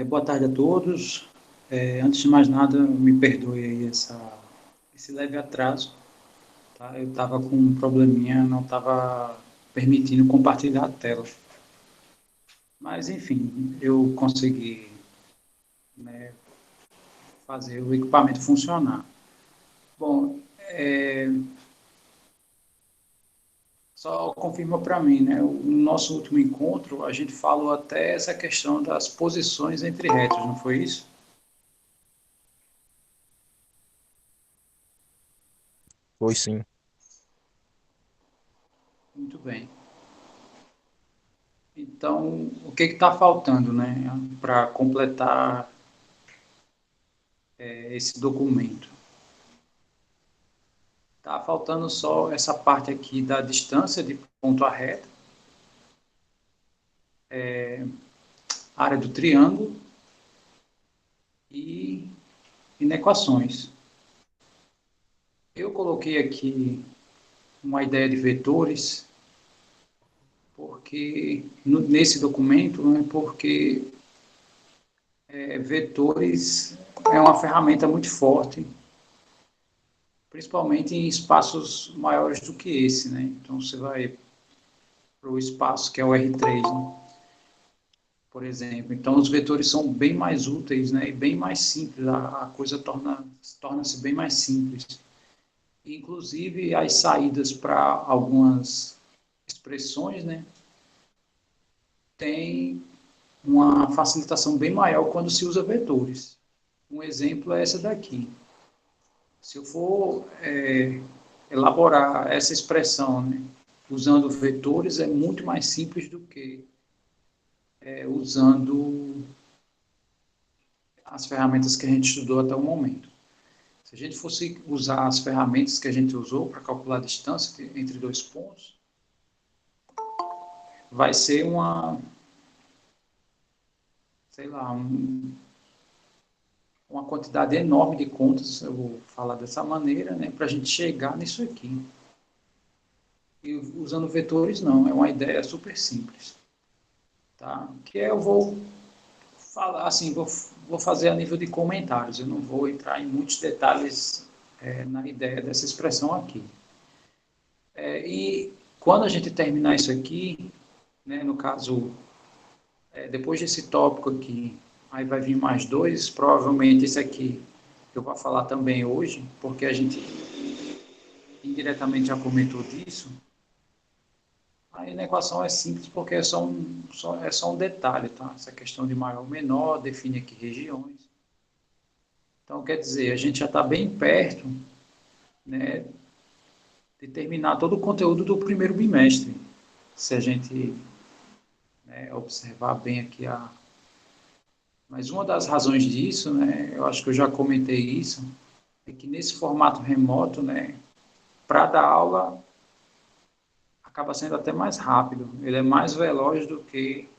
Boa tarde a todos. Antes de mais nada, me perdoe aí esse leve atraso, tá? Eu estava com um probleminha, não estava permitindo compartilhar a tela. Mas, enfim, eu consegui, né, fazer o equipamento funcionar. Bom, só confirma para mim, né? No nosso último encontro, a gente falou até essa questão das posições entre retos, não foi isso? Foi sim. Muito bem. Então, o que está faltando, né, para completar esse documento? Está faltando só essa parte aqui da distância de ponto a reta, área do triângulo e inequações. Eu coloquei aqui uma ideia de vetores, porque nesse documento, né, porque vetores é uma ferramenta muito forte, principalmente em espaços maiores do que esse, né? Então você vai para o espaço que é o R3, né, por exemplo. Então, os vetores são bem mais úteis, né, e bem mais simples. A coisa torna-se bem mais simples. Inclusive, as saídas para algumas expressões, né, tem uma facilitação bem maior quando se usa vetores. Um exemplo é essa daqui. Se eu for elaborar essa expressão, né, usando vetores, é muito mais simples do que usando as ferramentas que a gente estudou até o momento. Se a gente fosse usar as ferramentas que a gente usou para calcular a distância entre dois pontos, vai ser sei lá, uma quantidade enorme de contas, eu vou falar dessa maneira, né, para a gente chegar nisso aqui. E usando vetores, não, é uma ideia super simples. Tá? Que eu vou falar, assim, vou fazer a nível de comentários, eu não vou entrar em muitos detalhes na ideia dessa expressão aqui. E quando a gente terminar isso aqui, né, no caso, depois desse tópico aqui, aí vai vir mais dois, provavelmente esse aqui eu vou falar também hoje, porque a gente indiretamente já comentou disso. Aí na equação é simples porque é só um detalhe, tá? Essa questão de maior ou menor, define aqui regiões. Então, quer dizer, a gente já está bem perto, né, de terminar todo o conteúdo do primeiro bimestre. Se a gente, né, observar bem aqui a. Mas uma das razões disso, né, eu acho que eu já comentei isso, é que nesse formato remoto, né, para dar aula acaba sendo até mais rápido, ele é mais veloz do que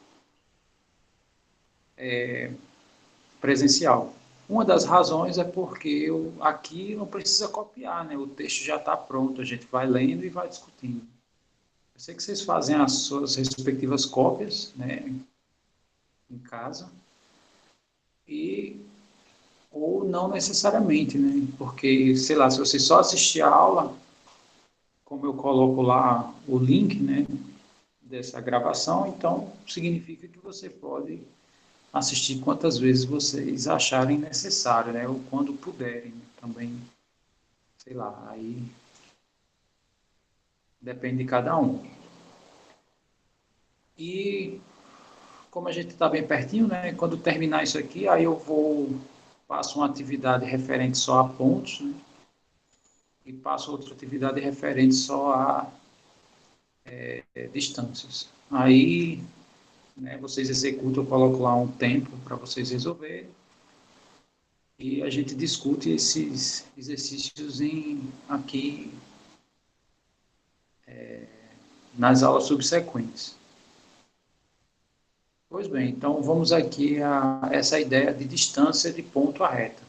presencial. Uma das razões é porque aqui não precisa copiar, né? O texto já está pronto, a gente vai lendo e vai discutindo. Eu sei que vocês fazem as suas respectivas cópias, né, em casa, e ou não necessariamente, né? Porque, sei lá, se você só assistir a aula, como eu coloco lá o link, né, dessa gravação, então significa que você pode assistir quantas vezes vocês acharem necessário, né? Ou quando puderem, né? Também, sei lá, aí depende de cada um. E como a gente está bem pertinho, né? Quando terminar isso aqui, aí eu passo uma atividade referente só a pontos, né, e passo outra atividade referente só a distâncias. Aí, né, vocês executam, eu coloco lá um tempo para vocês resolverem e a gente discute esses exercícios aqui nas aulas subsequentes. Pois bem, então vamos aqui a essa ideia de distância de ponto a reta.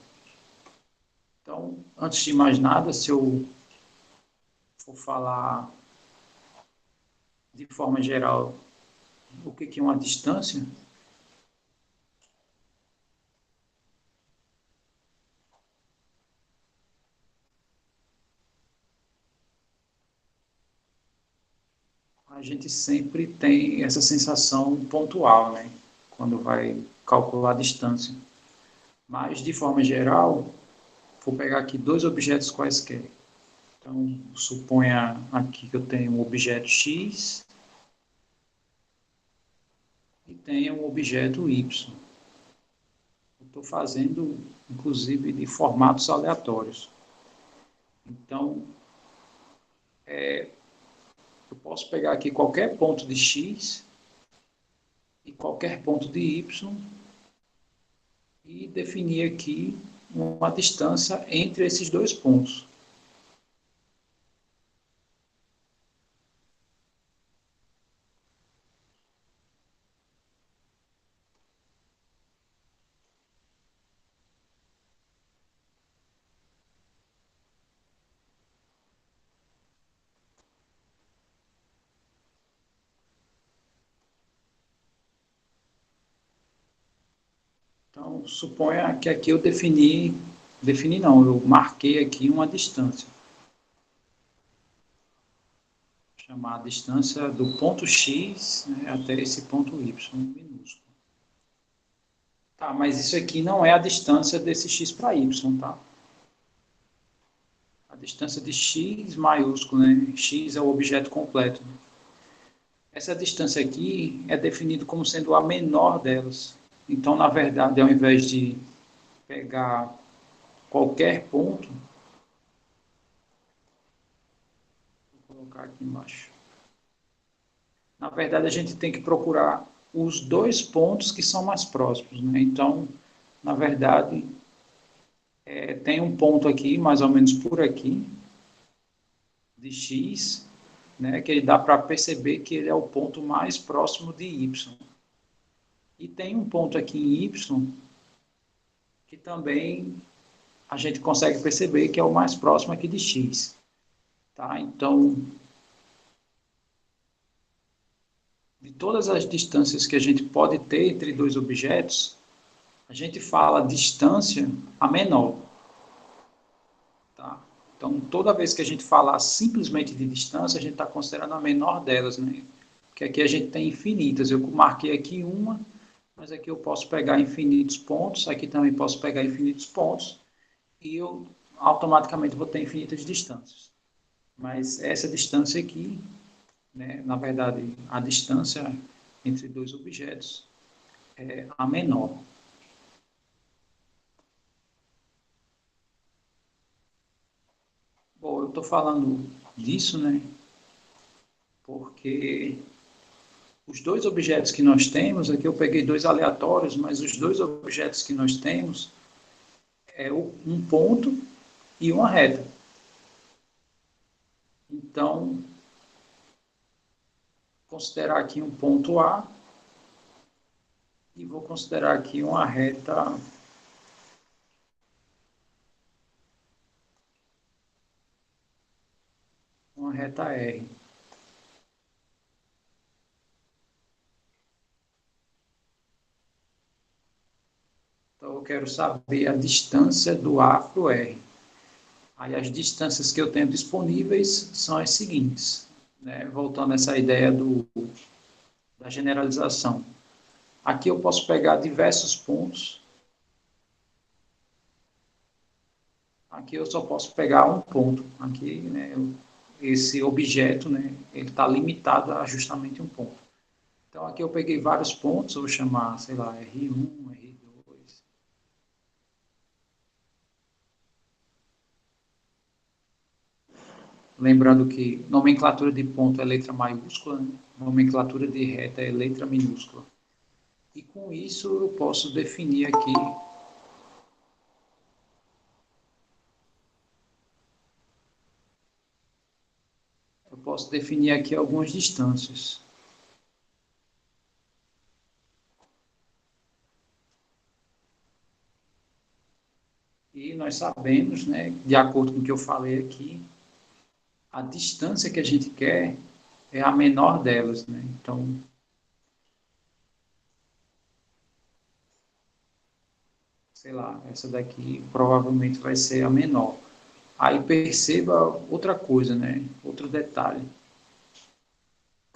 Então, antes de mais nada, se eu for falar de forma geral o que é uma distância, a gente sempre tem essa sensação pontual, né? Quando vai calcular a distância. Mas, de forma geral, vou pegar aqui dois objetos quaisquer. Então, suponha aqui que eu tenho um objeto X e tenho um objeto Y. Estou fazendo, inclusive, de formatos aleatórios. Então, eu posso pegar aqui qualquer ponto de X e qualquer ponto de Y e definir aqui uma distância entre esses dois pontos. Então, suponha que aqui eu defini não, eu marquei aqui uma distância. Vou chamar a distância do ponto X, né, até esse ponto Y minúsculo. Tá, mas isso aqui não é a distância desse X para Y, tá? A distância de X maiúsculo, né? X é o objeto completo. Essa distância aqui é definida como sendo a menor delas. Então, na verdade, ao invés de pegar qualquer ponto, vou colocar aqui embaixo. Na verdade, a gente tem que procurar os dois pontos que são mais próximos, né? Então, na verdade, tem um ponto aqui, mais ou menos por aqui, de X, né? Que ele dá para perceber que ele é o ponto mais próximo de Y. E tem um ponto aqui em Y que também a gente consegue perceber que é o mais próximo aqui de X. Tá? Então, de todas as distâncias que a gente pode ter entre dois objetos, a gente fala distância a menor. Tá? Então, toda vez que a gente falar simplesmente de distância, a gente está considerando a menor delas, né? Porque aqui a gente tem infinitas. Eu marquei aqui uma, mas aqui eu posso pegar infinitos pontos, aqui também posso pegar infinitos pontos, e eu automaticamente vou ter infinitas distâncias. Mas essa distância aqui, né, na verdade, a distância entre dois objetos é a menor. Bom, eu estou falando disso, né, porque os dois objetos que nós temos, aqui eu peguei dois aleatórios, mas os dois objetos que nós temos é um ponto e uma reta. Então, considerar aqui um ponto A e vou considerar aqui uma reta R. Então, eu quero saber a distância do A para o R. Aí, as distâncias que eu tenho disponíveis são as seguintes. Né? Voltando a essa ideia da generalização. Aqui eu posso pegar diversos pontos. Aqui eu só posso pegar um ponto. Aqui, né, esse objeto, né, ele está limitado a justamente um ponto. Então, aqui eu peguei vários pontos, eu vou chamar, sei lá, R1, R2. Lembrando que nomenclatura de ponto é letra maiúscula, né? Nomenclatura de reta é letra minúscula. E com isso eu posso definir aqui algumas distâncias. E nós sabemos, né, de acordo com o que eu falei aqui, a distância que a gente quer é a menor delas, né? Então, sei lá, essa daqui provavelmente vai ser a menor. Aí perceba outra coisa, né? Outro detalhe.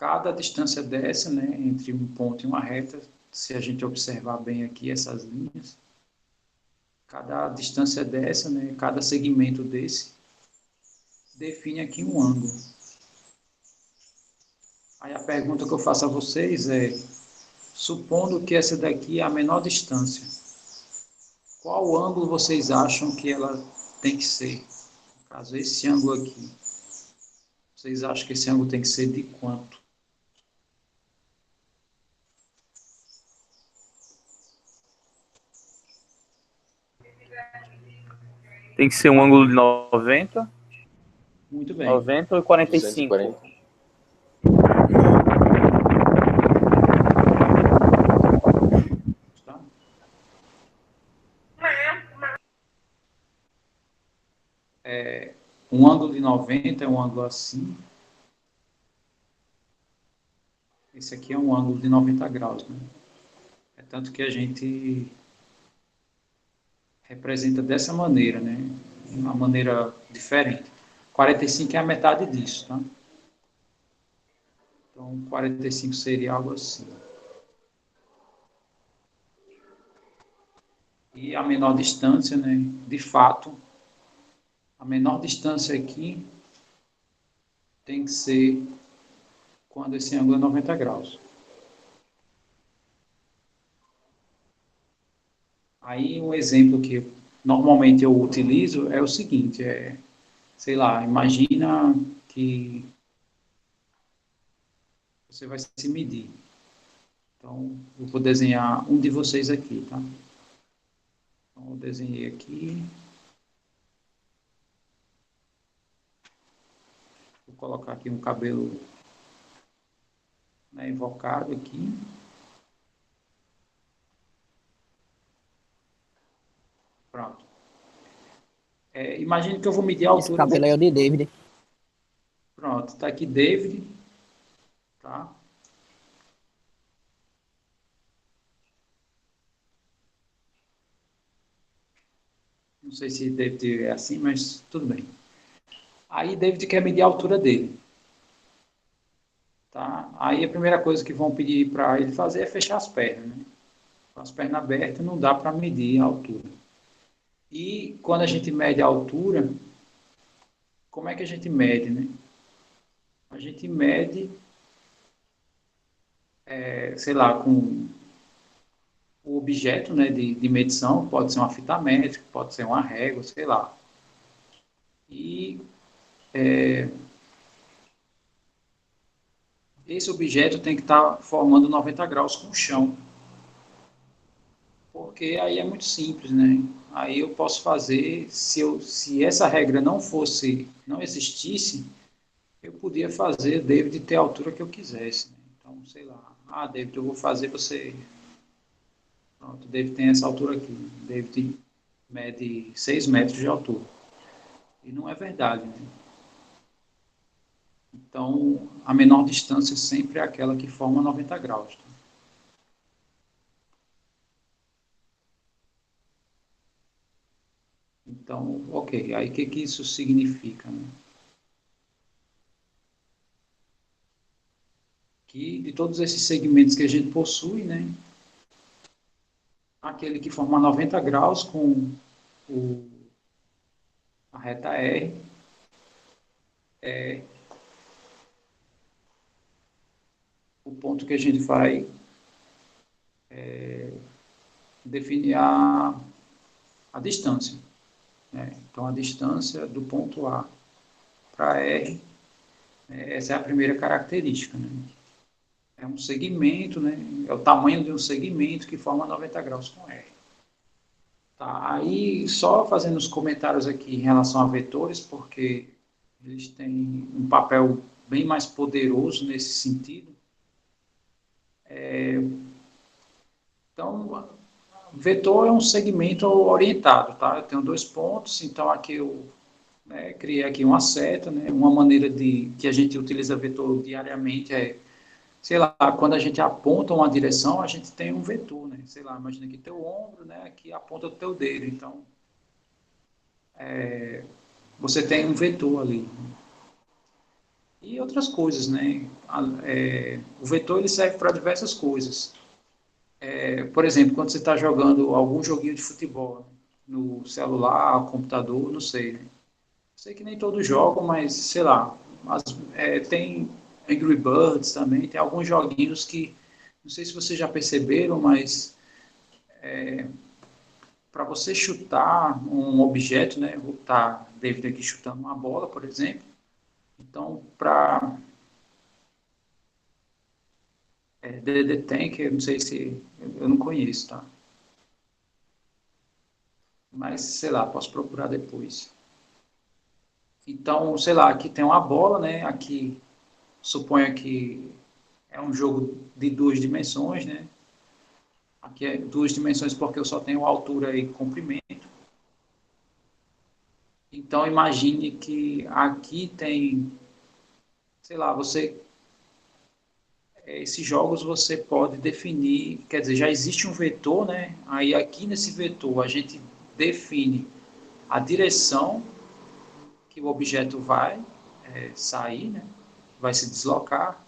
cada distância dessa, né, entre um ponto e uma reta, se a gente observar bem aqui essas linhas, cada distância dessa, né, cada segmento desse, define aqui um ângulo. Aí a pergunta que eu faço a vocês é, supondo que essa daqui é a menor distância, qual ângulo vocês acham que ela tem que ser? No caso, esse ângulo aqui. Vocês acham que esse ângulo tem que ser de quanto? Tem que ser um ângulo de 90. Muito bem. 90 ou 45? 240. Tá? Um ângulo de 90 é um ângulo assim. Esse aqui é um ângulo de 90 graus, né? É tanto que a gente representa dessa maneira, né? Uma maneira diferente. 45 é a metade disso, tá? Então, 45 seria algo assim. E a menor distância, né? De fato, a menor distância aqui tem que ser quando esse ângulo é 90 graus. Aí um exemplo que normalmente eu utilizo é o seguinte, sei lá, imagina que você vai se medir. Então, eu vou desenhar um de vocês aqui, tá? Então, eu desenhei aqui. Vou colocar aqui um cabelo, né, invocado aqui. Pronto. Imagine que eu vou medir a altura. Esse cabelo aí é o de David. Pronto, tá aqui David, tá? Não sei se David é assim, mas tudo bem. Aí David quer medir a altura dele. Tá? Aí a primeira coisa que vão pedir para ele fazer é fechar as pernas, né? Com as pernas abertas não dá para medir a altura. E quando a gente mede a altura, como é que a gente mede, né? A gente mede, sei lá, com o objeto, né, de medição, pode ser uma fita métrica, pode ser uma régua, sei lá. E esse objeto tem que estar formando 90 graus com o chão. Porque aí é muito simples, né? Aí eu posso fazer, se essa regra não existisse, eu podia fazer David ter a altura que eu quisesse, né? Então, sei lá, David, eu vou fazer você... Pronto, David tem essa altura aqui. David mede 6 metros de altura. E não é verdade, né? Então, a menor distância sempre é aquela que forma 90 graus. Tá? Então, ok. Aí, o que isso significa, né? Que de todos esses segmentos que a gente possui, né? Aquele que forma 90 graus com a reta R é o ponto que a gente vai definir a distância. Né? Então, a distância do ponto A para R, essa é a primeira característica. Né? É um segmento, né? É o tamanho de um segmento que forma 90 graus com R. Tá? Aí, só fazendo os comentários aqui em relação a vetores, porque eles têm um papel bem mais poderoso nesse sentido. Então, vetor é um segmento orientado, tá? Eu tenho 2 pontos, então aqui eu criei aqui uma seta, né? Uma maneira que a gente utiliza vetor diariamente sei lá, quando a gente aponta uma direção, a gente tem um vetor, né? Sei lá, imagina aqui teu ombro, né? Aqui aponta o teu dedo, então você tem um vetor ali. E outras coisas, né? O vetor ele serve para diversas coisas. Por exemplo, quando você está jogando algum joguinho de futebol, né? No celular, computador, não sei, né? Sei que nem todos jogam, mas sei lá. Tem Angry Birds também, tem alguns joguinhos que, não sei se vocês já perceberam, mas para você chutar um objeto, né? Vou estar David aqui chutando uma bola, por exemplo. Então, para DD Tank, eu não sei se eu não conheço, tá? Mas sei lá, posso procurar depois. Então, sei lá, aqui tem uma bola, né? Aqui suponha que é um jogo de duas dimensões, né? Aqui é duas dimensões porque eu só tenho altura e comprimento. Então imagine que aqui tem, sei lá, esses jogos você pode definir, quer dizer, já existe um vetor, né? Aí aqui nesse vetor a gente define a direção que o objeto vai sair, né? Vai se deslocar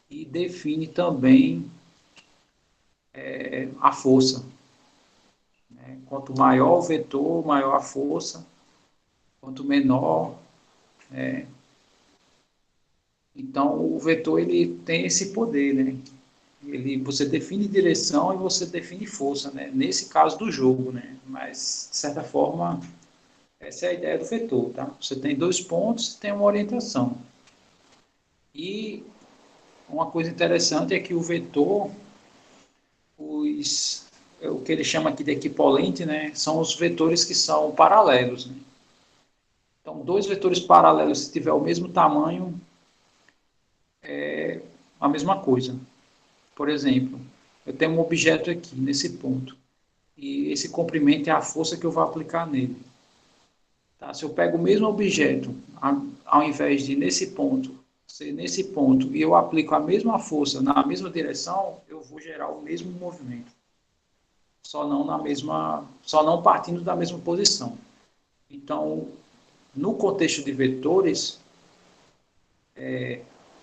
e define também a força. Né? Quanto maior o vetor, maior a força. Quanto menor. Então, o vetor ele tem esse poder, né? Você define direção e você define força, né? Nesse caso do jogo, né? Mas, de certa forma, essa é a ideia do vetor, tá? Você tem dois pontos, tem uma orientação. E uma coisa interessante é que o vetor, o que ele chama aqui de equipolente, né? São os vetores que são paralelos, né? Então, dois vetores paralelos, se tiver o mesmo tamanho, a mesma coisa. Por exemplo, eu tenho um objeto aqui, nesse ponto, e esse comprimento é a força que eu vou aplicar nele. Tá? Se eu pego o mesmo objeto, ao invés de nesse ponto, ser nesse ponto, e eu aplico a mesma força na mesma direção, eu vou gerar o mesmo movimento. Só não partindo da mesma posição. Então, no contexto de vetores,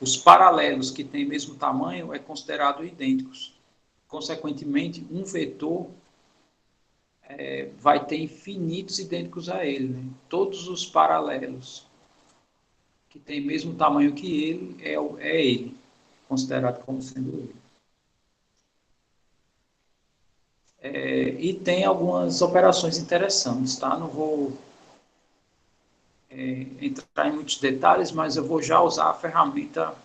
os paralelos que têm mesmo tamanho é considerado idênticos. Consequentemente, um vetor vai ter infinitos idênticos a ele. Né? Todos os paralelos que têm mesmo tamanho que ele é ele, considerado como sendo ele. E tem algumas operações interessantes, tá? Não vou entrar em muitos detalhes, mas eu vou já usar a ferramenta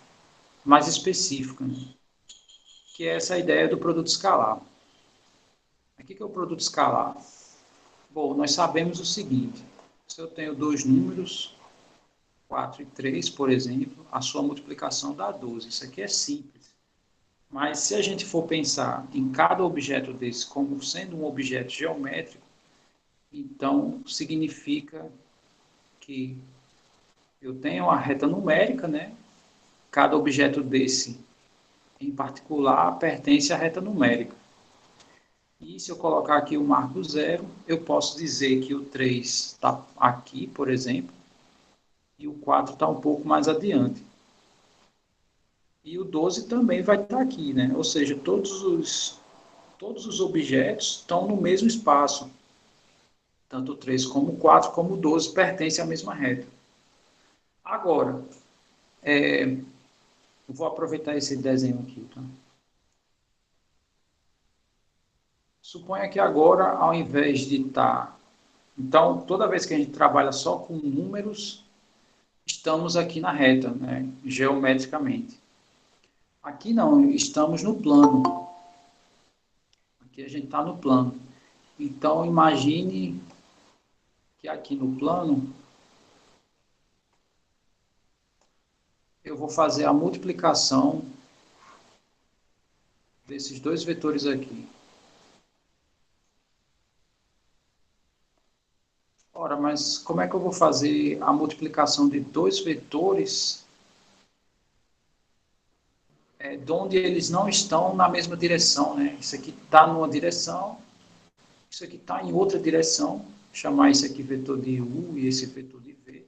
mais específica, né? Que é essa ideia do produto escalar. O que é o produto escalar? Bom, nós sabemos o seguinte, se eu tenho dois números, 4 e 3, por exemplo, a sua multiplicação dá 12. Isso aqui é simples. Mas se a gente for pensar em cada objeto desse como sendo um objeto geométrico, então significa que eu tenho a reta numérica, né? Cada objeto desse, em particular, pertence à reta numérica. E se eu colocar aqui o marco zero, eu posso dizer que o 3 está aqui, por exemplo, e o 4 está um pouco mais adiante. E o 12 também vai estar aqui, né? Ou seja, todos os objetos estão no mesmo espaço. Tanto o 3 como o 4, como o 12 pertencem à mesma reta. Agora, vou aproveitar esse desenho aqui. Tá? Suponha que agora, ao invés de estar... Então, toda vez que a gente trabalha só com números, estamos aqui na reta, né? Geometricamente. Aqui não, estamos no plano. Aqui a gente está no plano. Então, imagine que aqui no plano eu vou fazer a multiplicação desses dois vetores aqui. Ora, mas como é que eu vou fazer a multiplicação de dois vetores de onde eles não estão na mesma direção, né? Isso aqui está numa direção, isso aqui está em outra direção, chamar isso aqui vetor de U e esse vetor de V.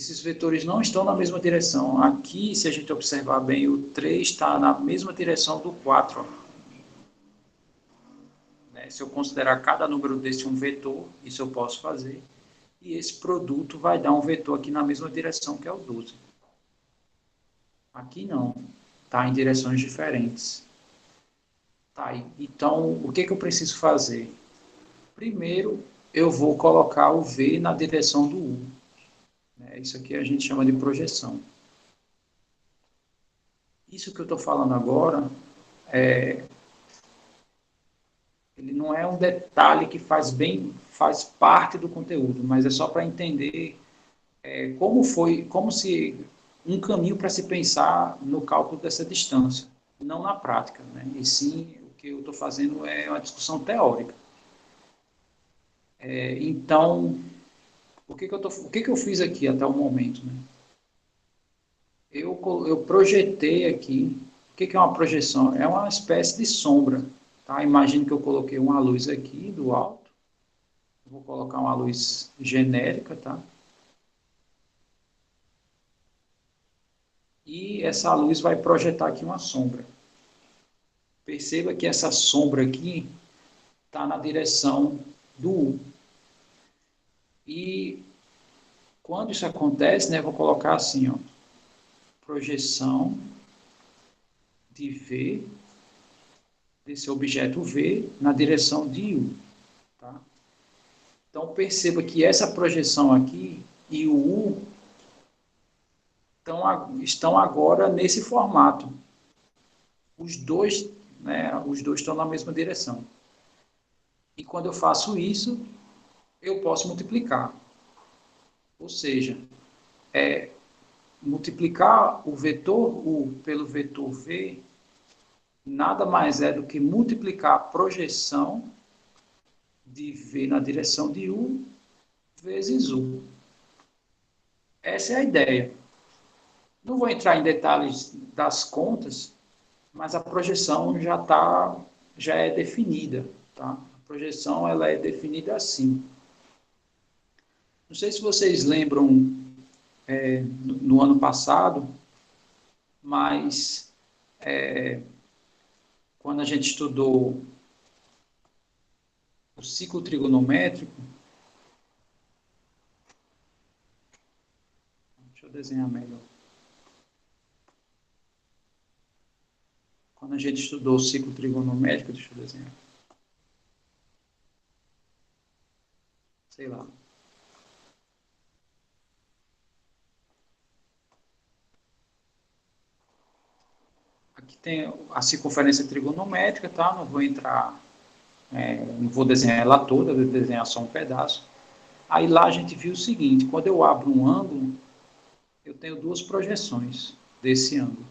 esses vetores não estão na mesma direção. Aqui, se a gente observar bem, o 3 está na mesma direção do 4. Né? Se eu considerar cada número desse um vetor, isso eu posso fazer. E esse produto vai dar um vetor aqui na mesma direção, que é o 12. Aqui não, está em direções diferentes. Tá, então, o que eu preciso fazer? Primeiro, eu vou colocar o V na direção do U. Isso aqui a gente chama de projeção. Isso que eu estou falando agora, ele não é um detalhe que faz parte do conteúdo, mas é só para entender como se um caminho para se pensar no cálculo dessa distância, não na prática, né? E sim, o que eu estou fazendo é uma discussão teórica. Então, o que eu fiz aqui até o momento, né? Eu projetei aqui. O que é uma projeção? É uma espécie de sombra. Tá? Imagine que eu coloquei uma luz aqui do alto. Vou colocar uma luz genérica, tá? E essa luz vai projetar aqui uma sombra. Perceba que essa sombra aqui está na direção do U. E quando isso acontece, né, vou colocar assim, ó, projeção de V, desse objeto V, na direção de U. Tá? Então, perceba que essa projeção aqui e o U estão agora nesse formato. Os dois estão na mesma direção. E quando eu faço isso, eu posso multiplicar. Ou seja, multiplicar o vetor U pelo vetor V nada mais é do que multiplicar a projeção de V na direção de U vezes U. Essa é a ideia. Não vou entrar em detalhes das contas, mas a projeção já é definida. Tá? A projeção ela é definida assim. Não sei se vocês lembram no ano passado, mas quando a gente estudou o ciclo trigonométrico, deixa eu desenhar melhor. Quando a gente estudou o ciclo trigonométrico, deixa eu desenhar. Sei lá. Aqui tem a circunferência trigonométrica, tá? Não vou entrar, não vou desenhar ela toda, vou desenhar só um pedaço. Aí lá a gente viu o seguinte, quando eu abro um ângulo, eu tenho duas projeções desse ângulo.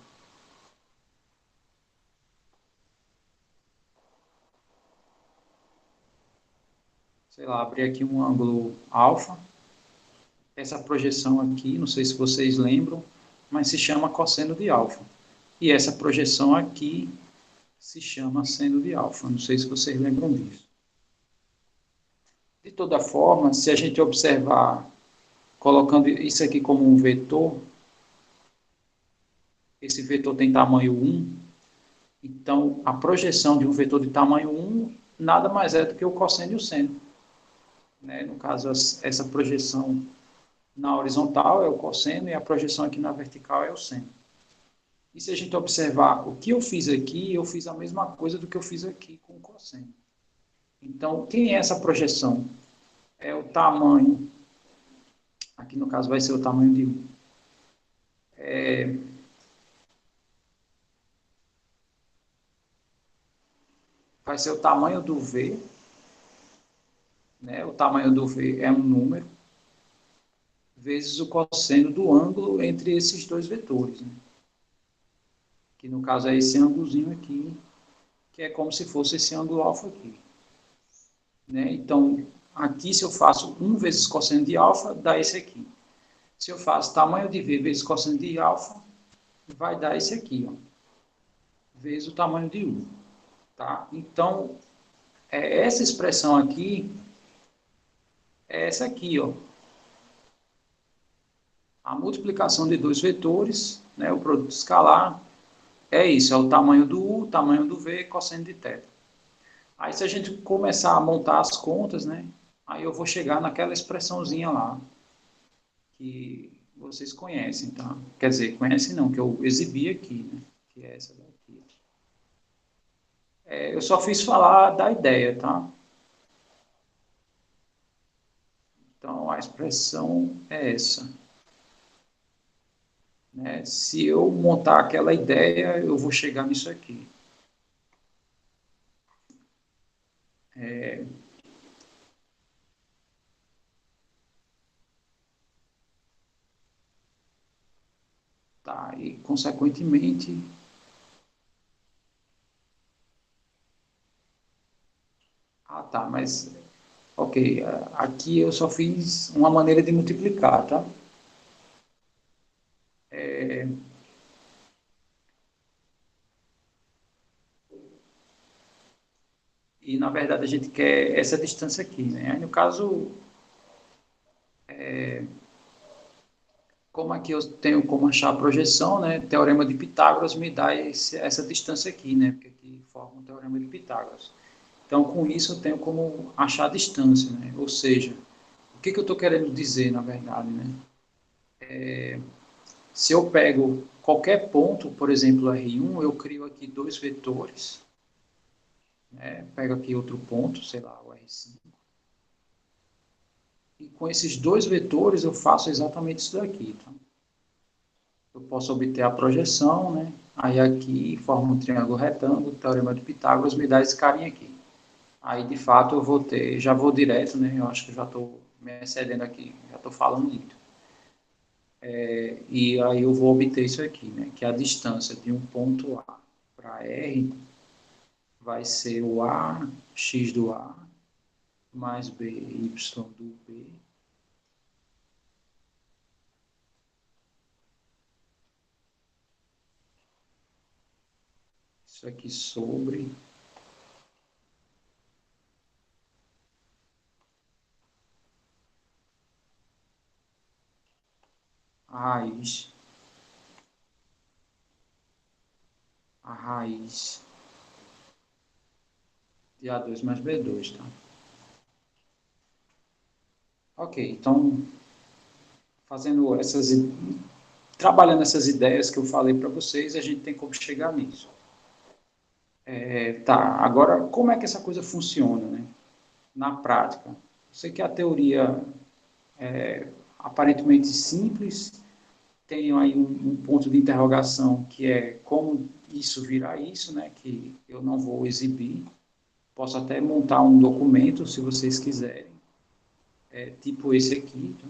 Sei lá, abri aqui um ângulo alfa. Essa projeção aqui, não sei se vocês lembram, mas se chama cosseno de alfa. E essa projeção aqui se chama seno de alfa. Não sei se vocês lembram disso. De toda forma, se a gente observar, colocando isso aqui como um vetor, esse vetor tem tamanho 1, então a projeção de um vetor de tamanho 1 nada mais é do que o cosseno e o seno. Né? No caso, essa projeção na horizontal é o cosseno e a projeção aqui na vertical é o seno. E se a gente observar o que eu fiz aqui, eu fiz a mesma coisa do que eu fiz aqui com o cosseno. Então, quem é essa projeção? É o tamanho, aqui no caso vai ser o tamanho de 1. Vai ser o tamanho do V, né? O tamanho do V é um número, vezes o cosseno do ângulo entre esses dois vetores. Né? Que no caso é esse ângulozinho aqui, que é como se fosse esse ângulo alfa aqui. Né? Então, aqui se eu faço 1 vezes cosseno de alfa, dá esse aqui. Se eu faço tamanho de V vezes cosseno de alfa, vai dar esse aqui, ó, vezes o tamanho de U. Tá? Então, essa expressão aqui é essa aqui, ó. A multiplicação de dois vetores, né, o produto escalar, é isso, é o tamanho do U, tamanho do V, cosseno de θ. Aí se a gente começar a montar as contas, né, aí eu vou chegar naquela expressãozinha lá, que vocês conhecem, tá? Quer dizer, conhecem não, que eu exibi aqui, né, que é essa daqui. Eu só fiz falar da ideia, tá? Então, a expressão é essa. Né? Se eu montar aquela ideia, eu vou chegar nisso aqui. Tá? E, consequentemente, tá, mas, ok, aqui eu só fiz uma maneira de multiplicar, tá? E, na verdade, a gente quer essa distância aqui, né? Aí, no caso, como aqui eu tenho como achar a projeção, né? Teorema de Pitágoras me dá essa distância aqui, né? Porque aqui forma o Teorema de Pitágoras. Então, com isso, eu tenho como achar a distância, né? Ou seja, o que eu estou querendo dizer, na verdade, né? Se eu pego qualquer ponto, por exemplo, R1, eu crio aqui dois vetores, né? Pego aqui outro ponto, sei lá, o R5. E com esses dois vetores eu faço exatamente isso daqui, tá? Eu posso obter a projeção, né? Aí aqui forma um triângulo retângulo, o Teorema de Pitágoras me dá esse carinha aqui. Aí, de fato, eu vou ter, já vou direto, né? Eu acho que eu já estou me excedendo aqui, já estou falando muito. E aí eu vou obter isso aqui, né? Que a distância de um ponto A para R vai ser o A, x do A, mais B, y do B. Isso aqui sobre a raiz de A2 mais B2, tá? Ok, então, fazendo essas, trabalhando essas ideias que eu falei para vocês, a gente tem como chegar nisso. Tá, agora, como é que essa coisa funciona, né? Na prática? Eu sei que a teoria é aparentemente simples, tem aí um ponto de interrogação que é como isso virar isso, né? Que eu não vou exibir. Posso até montar um documento, se vocês quiserem, tipo esse aqui, tá?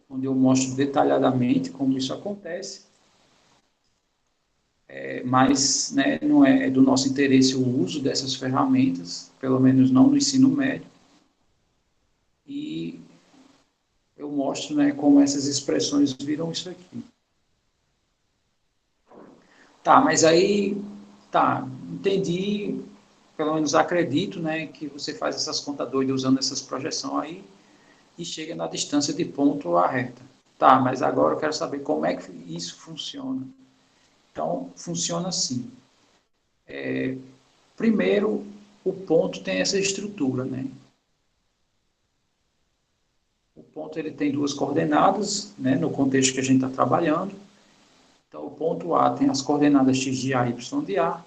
Onde eu mostro detalhadamente como isso acontece. Mas, né, não é do nosso interesse o uso dessas ferramentas, pelo menos não no ensino médio. E eu mostro, né, como essas expressões viram isso aqui. Tá, mas aí, tá, entendi, pelo menos acredito, né, que você faz essas contas doidas usando essas projeções aí e chega na distância de ponto à reta. Tá, mas agora eu quero saber como é que isso funciona. Então, funciona assim. Primeiro, o ponto tem essa estrutura, né? O ponto ele tem duas coordenadas, né, no contexto que a gente está trabalhando. Então, o ponto A tem as coordenadas x de A e y de A,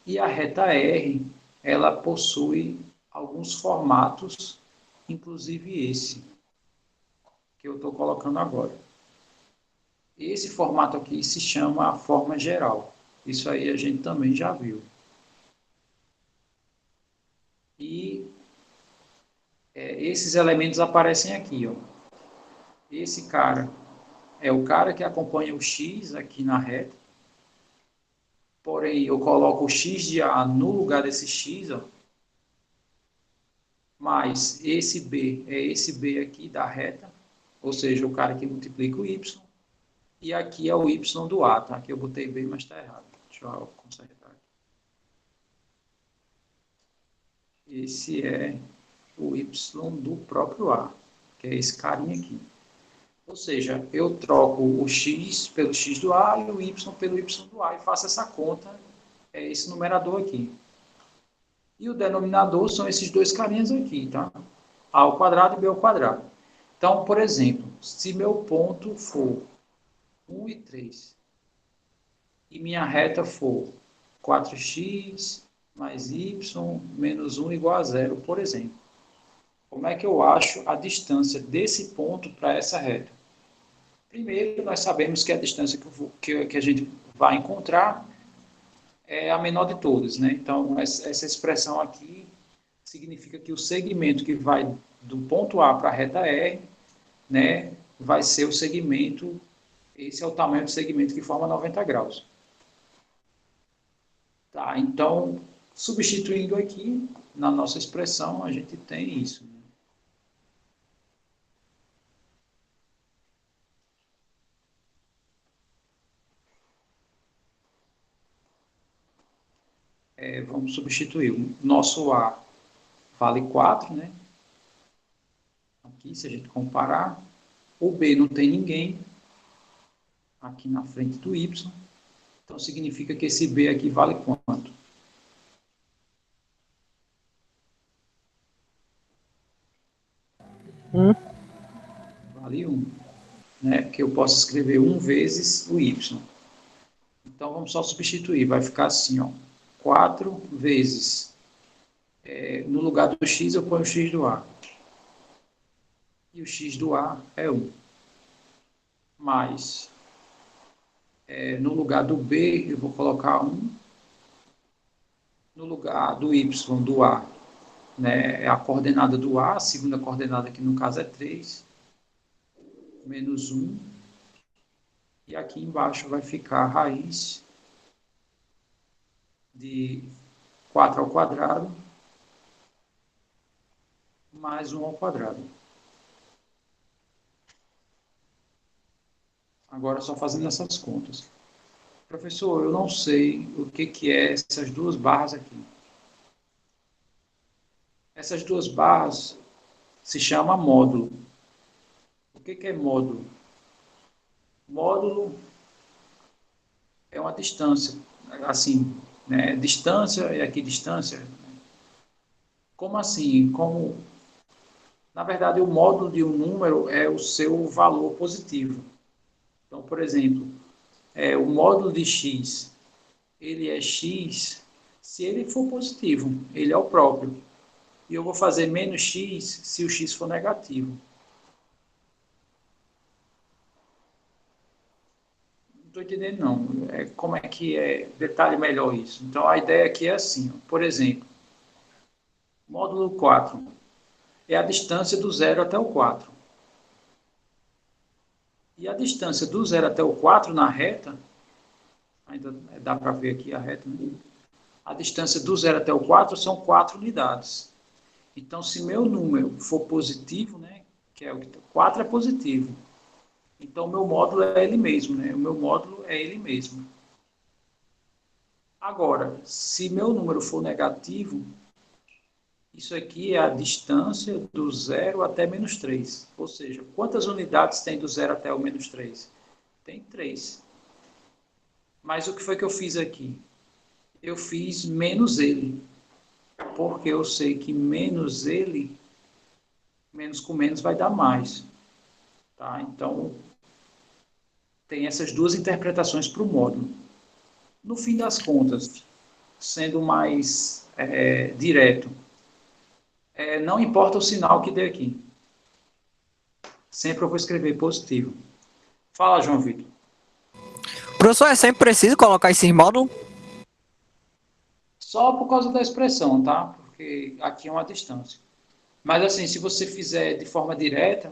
e a reta R, ela possui alguns formatos, inclusive esse, que eu estou colocando agora. Esse formato aqui se chama a forma geral. Isso aí a gente também já viu. E esses elementos aparecem aqui, ó. Esse cara é o cara que acompanha o x aqui na reta, porém eu coloco o x de A no lugar desse x, ó, mais esse B é esse B aqui da reta, ou seja, o cara que multiplica o y, e aqui é o y do A, tá? Aqui eu botei B, mas está errado. Deixa eu consertar. Esse é o y do próprio A, que é esse carinha aqui. Ou seja, eu troco o x pelo x do A e o y pelo y do A e faço essa conta, esse numerador aqui. E o denominador são esses dois carinhas aqui, tá? A ao quadrado e B ao quadrado. Então, por exemplo, se meu ponto for 1 e 3 e minha reta for 4x mais y menos 1 igual a zero, por exemplo. Como é que eu acho a distância desse ponto para essa reta? Primeiro, nós sabemos que a distância que a gente vai encontrar é a menor de todas, né? Então, essa expressão aqui significa que o segmento que vai do ponto A para a reta R, né, vai ser o segmento, esse é o tamanho do segmento que forma 90 graus. Tá, então, substituindo aqui, na nossa expressão, a gente tem isso. Né? Vamos substituir. O nosso A vale 4, né? Aqui, se a gente comparar. O B não tem ninguém aqui na frente do Y. Então, significa que esse B aqui vale quanto? Vale 1. Né? Porque eu posso escrever 1 vezes o Y. Então, vamos só substituir. Vai ficar assim, ó. 4 vezes. No lugar do X, eu ponho o X do A. E o X do A é 1. Mais. No lugar do B, eu vou colocar 1. No lugar do Y, do A, né, é a coordenada do A, a segunda coordenada, que no caso é 3, menos 1. E aqui embaixo vai ficar a raiz de 4 ao quadrado mais 1 ao quadrado. Agora, só fazendo essas contas. Professor, eu não sei o que é essas duas barras aqui. Essas duas barras se chama módulo. O que é módulo? Módulo é uma distância, assim, né? Distância e aqui distância. Como assim? Como, na verdade, o módulo de um número é o seu valor positivo. Então, por exemplo, o módulo de x, ele é x se ele for positivo, ele é o próprio. E eu vou fazer menos x se o x for negativo. Não estou entendendo, não. Como é que detalhe melhor isso. Então, a ideia aqui é assim, ó. Por exemplo, módulo 4 é a distância do 0 até o 4. E a distância do 0 até o 4 na reta, ainda dá para ver aqui a reta, né? A distância do 0 até o 4 são 4 unidades. Então, se meu número for positivo, né, que é o 4 é positivo, então o meu módulo é ele mesmo, né? O meu módulo é ele mesmo. Agora, se meu número for negativo, isso aqui é a distância do 0 até menos 3. Ou seja, quantas unidades tem do 0 até o menos 3? Tem 3. Mas o que foi que eu fiz aqui? Eu fiz menos ele. Porque eu sei que menos ele, menos com menos vai dar mais. Tá? Então, tem essas duas interpretações para o módulo. No fim das contas, sendo mais direto, não importa o sinal que dê aqui. Sempre eu vou escrever positivo. Fala, João Vitor. Professor, é sempre preciso colocar esses módulos? Só por causa da expressão, tá? Porque aqui é uma distância. Mas assim, se você fizer de forma direta,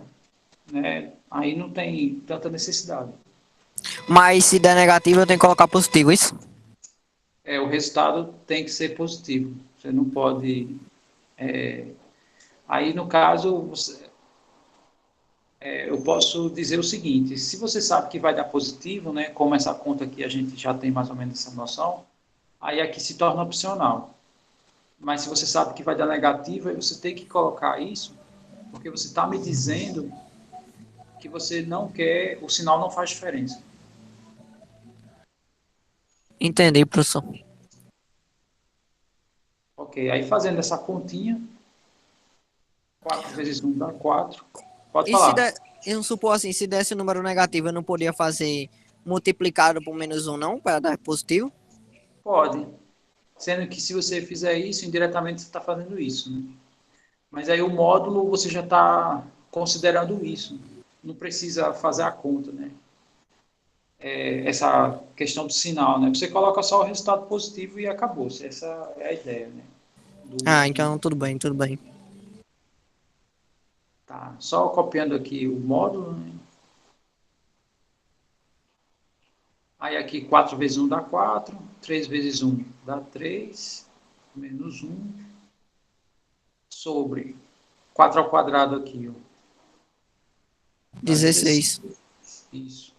né, aí não tem tanta necessidade. Mas se der negativo, eu tenho que colocar positivo, isso? O resultado tem que ser positivo. Você não pode... Aí, no caso, eu posso dizer o seguinte, se você sabe que vai dar positivo, né, como essa conta aqui a gente já tem mais ou menos essa noção, aí aqui se torna opcional. Mas se você sabe que vai dar negativo, aí você tem que colocar isso, porque você está me dizendo que você não quer, o sinal não faz diferença. Entendi, professor. Ok, aí fazendo essa continha, 4 vezes 1 dá 4. Pode E se falar. der, vamos supor assim, se desse o número negativo, eu não podia fazer multiplicado por menos um, não, para dar positivo? Pode. Sendo que se você fizer isso, indiretamente você está fazendo isso, né? Mas aí o módulo você já está considerando isso. Não precisa fazer a conta, né? Essa questão do sinal, né? Você coloca só o resultado positivo e acabou. Essa é a ideia, né? Ah, então tudo bem, tudo bem. Tá. Só copiando aqui o módulo, né? Aí aqui 4 vezes 1 dá 4, 3 vezes 1 dá 3, menos 1, sobre 4 ao quadrado aqui, ó, dá 16. 16. Isso.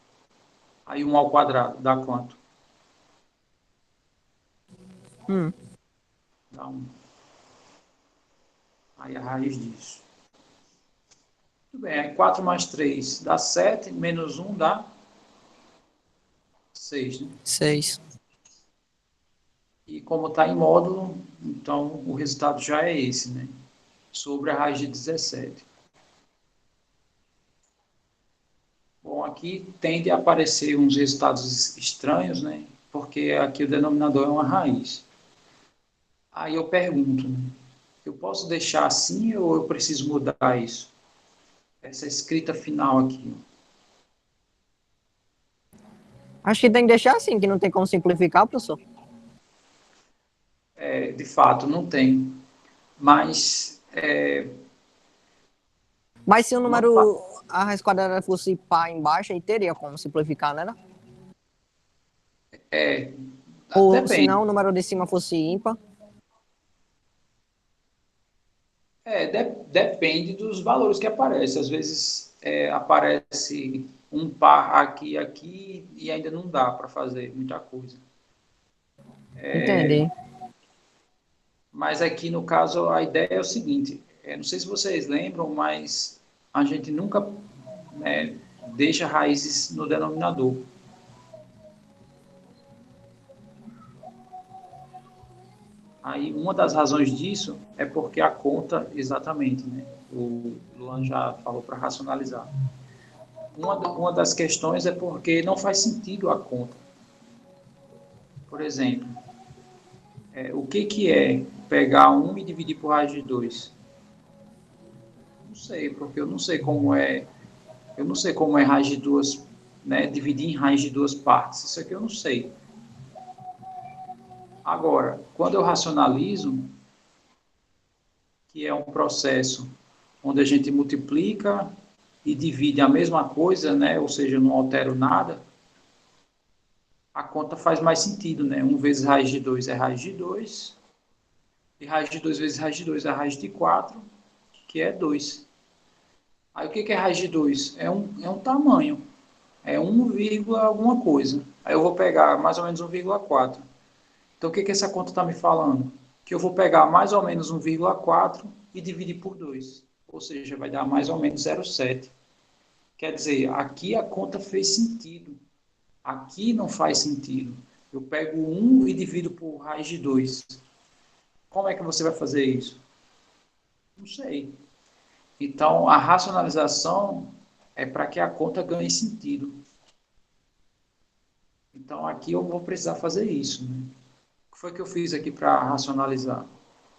Aí 1 ao quadrado dá quanto? Dá 1. Aí a raiz disso. Tudo bem, aí 4 mais 3 dá 7, menos 1 dá 6, né? 6. E como está em módulo, então o resultado já é esse, né? Sobre a raiz de 17. Bom, aqui tende a aparecer uns resultados estranhos, né? Porque aqui o denominador é uma raiz. Aí eu pergunto, né? Eu posso deixar assim ou eu preciso mudar isso? Essa escrita final aqui. Acho que tem que deixar assim, que não tem como simplificar, professor. De fato, não tem. Mas Mas se o uma, número, a raiz quadrada fosse pá embaixo, aí teria como simplificar, né? é, Ou se depende. não, o número de cima fosse ímpar. Depende dos valores que aparecem. Às vezes aparece um par aqui e aqui e ainda não dá para fazer muita coisa. Entendi. Mas aqui no caso a ideia é o seguinte: não sei se vocês lembram, mas a gente nunca, né, deixa raízes no denominador. Aí uma das razões disso é porque a conta, exatamente, né? O Luan já falou para racionalizar. Uma das questões é porque não faz sentido a conta. Por exemplo, o que é pegar 1 e dividir por raiz de 2? Não sei, porque eu não sei como é raiz de duas, né, dividir em raiz de duas partes. Isso aqui eu não sei. Agora, quando eu racionalizo, que é um processo onde a gente multiplica e divide a mesma coisa, né, ou seja, não altero nada, a conta faz mais sentido, né? 1 vezes raiz de 2 é raiz de 2, e raiz de 2 vezes raiz de 2 é raiz de 4, que é 2. Aí o que é raiz de 2? É um tamanho, é 1, alguma coisa. Aí eu vou pegar mais ou menos 1,4. Então o que essa conta está me falando? Que eu vou pegar mais ou menos 1,4 e dividir por 2. Ou seja, vai dar mais ou menos 0,7. Quer dizer, aqui a conta fez sentido. Aqui não faz sentido. Eu pego 1 e divido por raiz de 2. Como é que você vai fazer isso? Não sei. Então, a racionalização é para que a conta ganhe sentido. Então, aqui eu vou precisar fazer isso, né? O que foi que eu fiz aqui para racionalizar?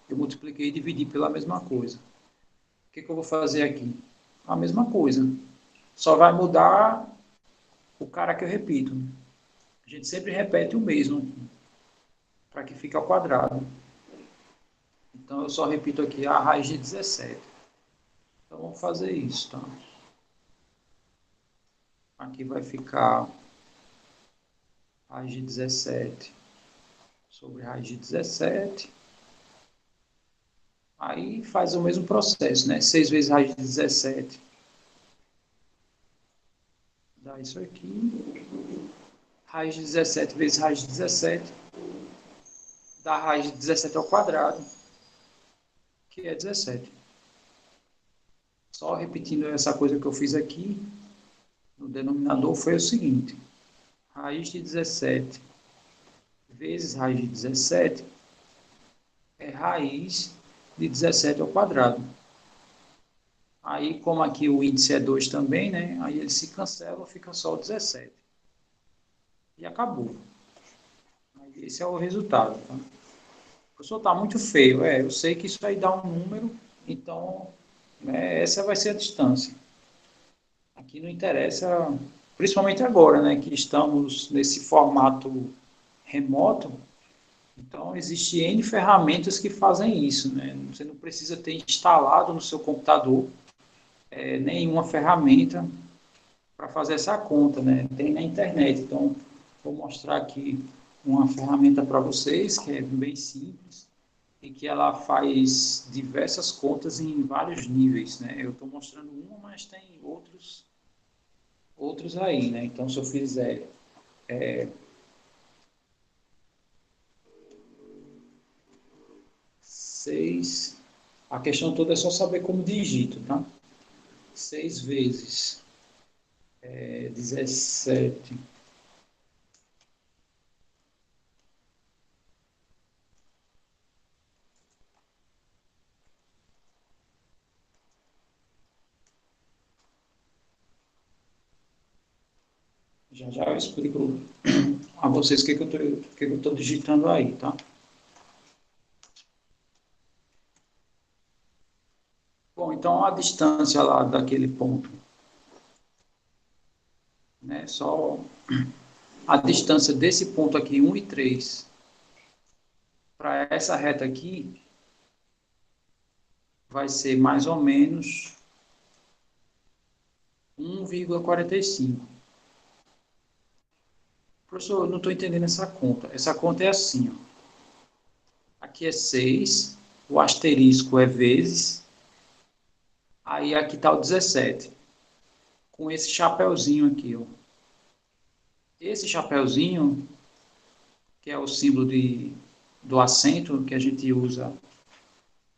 Eu multipliquei e dividi pela mesma coisa. O que eu vou fazer aqui? A mesma coisa. Só vai mudar o cara que eu repito, né? A gente sempre repete o mesmo para que fique ao quadrado. Então, eu só repito aqui a raiz de 17. Então, vamos fazer isso, tá? Aqui vai ficar raiz de 17 sobre raiz de 17. Aí faz o mesmo processo, né? 6 vezes raiz de 17 dá isso aqui. Raiz de 17 vezes raiz de 17 dá raiz de 17 ao quadrado, que é 17. Só repetindo essa coisa que eu fiz aqui, no denominador foi o seguinte: raiz de 17 vezes raiz de 17 é raiz de 17 ao quadrado. Aí, como aqui o índice é 2 também, né? Aí ele se cancela, fica só o 17. E acabou. Esse é o resultado. Tá? O professor está muito feio. Eu sei que isso aí dá um número, então essa vai ser a distância. Aqui não interessa, principalmente agora, né? Que estamos nesse formato remoto. Então, existem N ferramentas que fazem isso, né? Você não precisa ter instalado no seu computador nenhuma ferramenta para fazer essa conta, né? Tem na internet. Então, vou mostrar aqui uma ferramenta para vocês, que é bem simples, e que ela faz diversas contas em vários níveis, né? Eu estou mostrando uma, mas tem outros aí, né? Então, se eu fizer 6, a questão toda é só saber como digito, tá? 6 vezes 17 já já eu explico a vocês o que eu estou digitando aí, tá? Bom, então a distância lá daquele ponto, né? Só a distância desse ponto aqui, 1 e 3, para essa reta aqui, vai ser mais ou menos 1,45. Professor, eu não estou entendendo essa conta. Essa conta é assim, ó. Aqui é 6, o asterisco é vezes, aí aqui está o 17, com esse chapeuzinho aqui, ó. Esse chapeuzinho, que é o símbolo do acento que a gente usa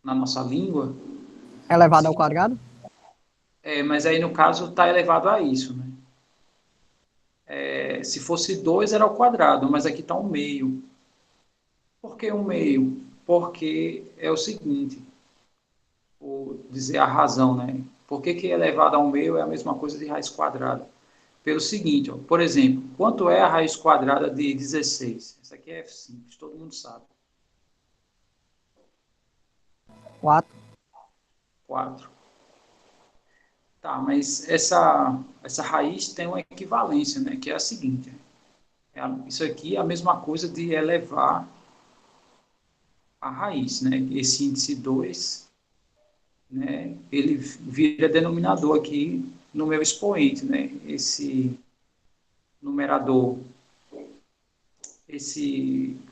na nossa língua. Elevado ao quadrado? Mas aí no caso está elevado a isso, né? Se fosse 2 era ao quadrado, mas aqui está um meio. Por que um meio? Porque é o seguinte, vou dizer a razão, né? Por que elevado a um meio é a mesma coisa de raiz quadrada? Pelo seguinte, ó, por exemplo, quanto é a raiz quadrada de 16? Essa aqui é simples, todo mundo sabe. 4. 4. Tá, mas essa raiz tem uma equivalência, né? Que é a seguinte. Isso aqui é a mesma coisa de elevar a raiz, né? Esse índice 2, né? Ele vira denominador aqui no meu expoente, né? Esse numerador,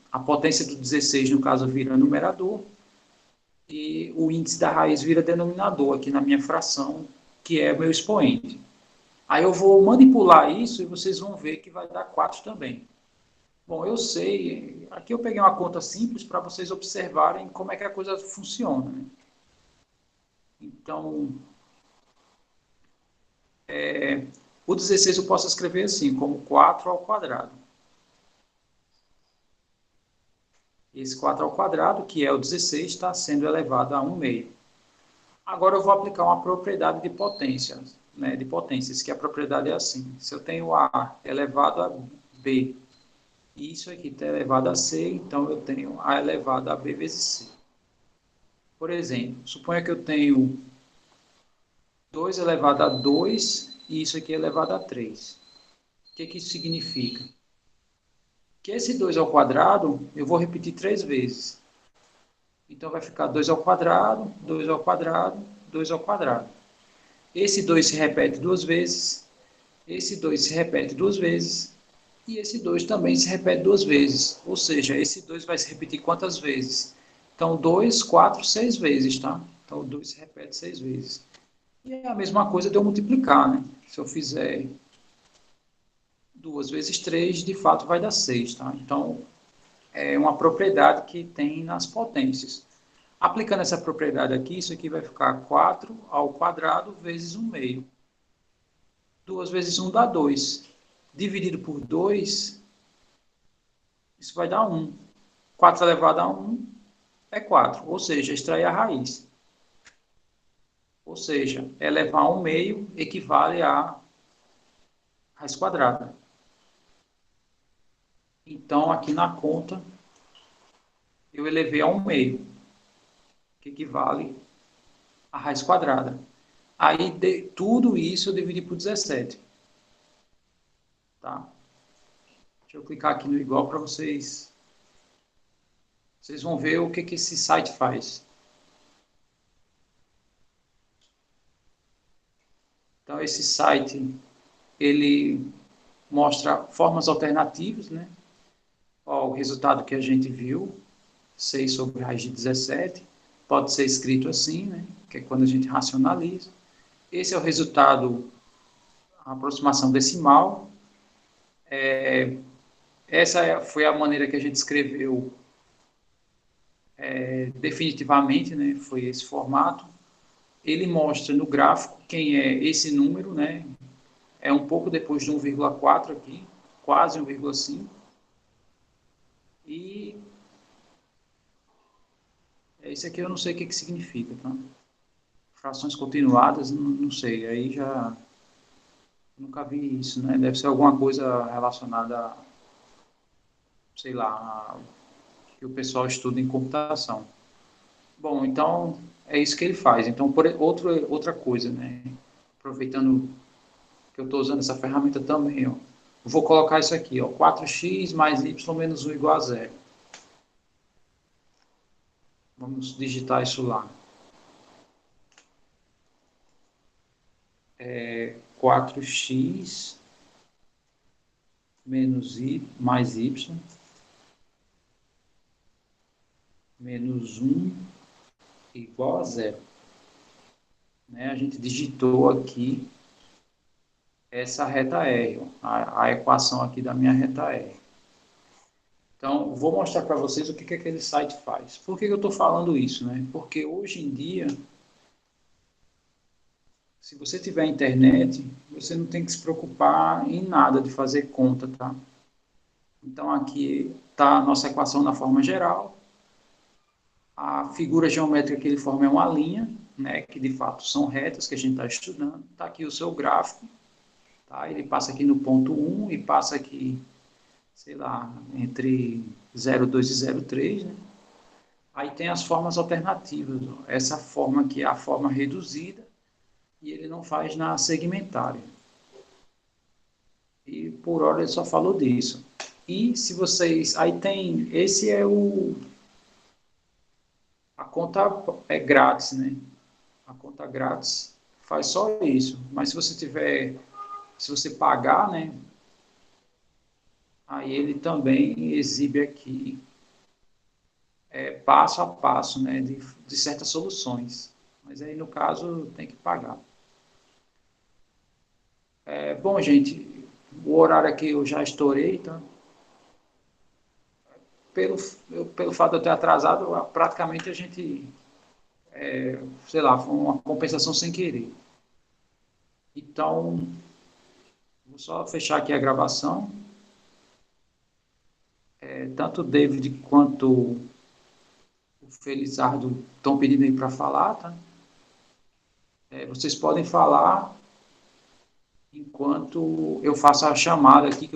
a potência do 16, no caso, vira numerador, e o índice da raiz vira denominador aqui na minha fração, que é o meu expoente. Aí eu vou manipular isso e vocês vão ver que vai dar 4 também. Bom, eu sei, aqui eu peguei uma conta simples para vocês observarem como é que a coisa funciona. Né? Então, o 16 eu posso escrever assim, como 4 ao quadrado. Esse 4 ao quadrado, que é o 16, está sendo elevado a 1 meio. Agora eu vou aplicar uma propriedade de potência, né, de potências, que a propriedade é assim. Se eu tenho A elevado a B, e isso aqui está elevado a C, então eu tenho A elevado a B vezes C. Por exemplo, suponha que eu tenho 2 elevado a 2 e isso aqui é elevado a 3. O que isso significa? Que esse 2 ao quadrado eu vou repetir 3 vezes. Então vai ficar 2 ao quadrado, 2 ao quadrado, 2 ao quadrado. Esse 2 se repete 2 vezes, esse 2 se repete 2 vezes, e esse 2 também se repete 2 vezes. Ou seja, esse 2 vai se repetir quantas vezes? Então, 2, 4, 6 vezes, tá? Então, o 2 se repete 6 vezes. E é a mesma coisa de eu multiplicar, né? Se eu fizer 2 vezes 3, de fato vai dar 6, tá? Então, é uma propriedade que tem nas potências. Aplicando essa propriedade aqui, isso aqui vai ficar 4 ao quadrado vezes 1 meio. 2 vezes 1 dá 2. Dividido por 2, isso vai dar 1. 4 elevado a 1 é 4, ou seja, extrair a raiz. Ou seja, elevar a 1 meio equivale a raiz quadrada. Então, aqui na conta, eu elevei a 1 meio, que equivale a raiz quadrada. Aí, tudo isso eu dividi por 17. Tá? Deixa eu clicar aqui no igual para vocês. Vocês vão ver o que esse site faz. Então, esse site, ele mostra formas alternativas, né? Ó, o resultado que a gente viu, 6 sobre raiz de 17, pode ser escrito assim, né? Que é quando a gente racionaliza. Esse é o resultado, a aproximação decimal. Essa foi a maneira que a gente escreveu definitivamente, né? Foi esse formato. Ele mostra no gráfico quem é esse número, né? É um pouco depois de 1,4 aqui, quase 1,5. E esse aqui eu não sei o que significa, tá? Frações continuadas, não sei, aí já nunca vi isso, né? Deve ser alguma coisa relacionada, sei lá, que o pessoal estuda em computação. Bom, então é isso que ele faz. Então, outra coisa, né? Aproveitando que eu estou usando essa ferramenta também, ó. Eu vou colocar isso aqui, ó, 4x mais y menos 1 igual a 0. Vamos digitar isso lá. 4x menos mais y menos 1 igual a 0. Né? A gente digitou aqui essa reta R, a equação aqui da minha reta R. Então, vou mostrar para vocês o que aquele site faz. Por que eu estou falando isso? Né? Porque hoje em dia, se você tiver internet, você não tem que se preocupar em nada de fazer conta, tá? Então, aqui está a nossa equação na forma geral. A figura geométrica que ele forma é uma linha, né, que de fato são retas que a gente está estudando. Está aqui o seu gráfico. Tá? Ele passa aqui no ponto 1 e passa aqui, sei lá, entre 0,2 e 0,3. Né? Aí tem as formas alternativas. Ó. Essa forma aqui é a forma reduzida e ele não faz na segmentária. E por hora ele só falou disso. E se vocês... Aí tem... Esse é o... A conta é grátis, né? A conta grátis faz só isso. Mas se você tiver... Se você pagar, né? Aí ele também exibe aqui passo a passo, né? De certas soluções. Mas aí, no caso, tem que pagar. Bom, gente... O horário aqui eu já estourei, tá? Pelo fato de eu ter atrasado, praticamente a gente, sei lá, foi uma compensação sem querer. Então, vou só fechar aqui a gravação. Tanto o David quanto o Felizardo estão pedindo aí para falar, tá? Vocês podem falar enquanto eu faço a chamada aqui, que eu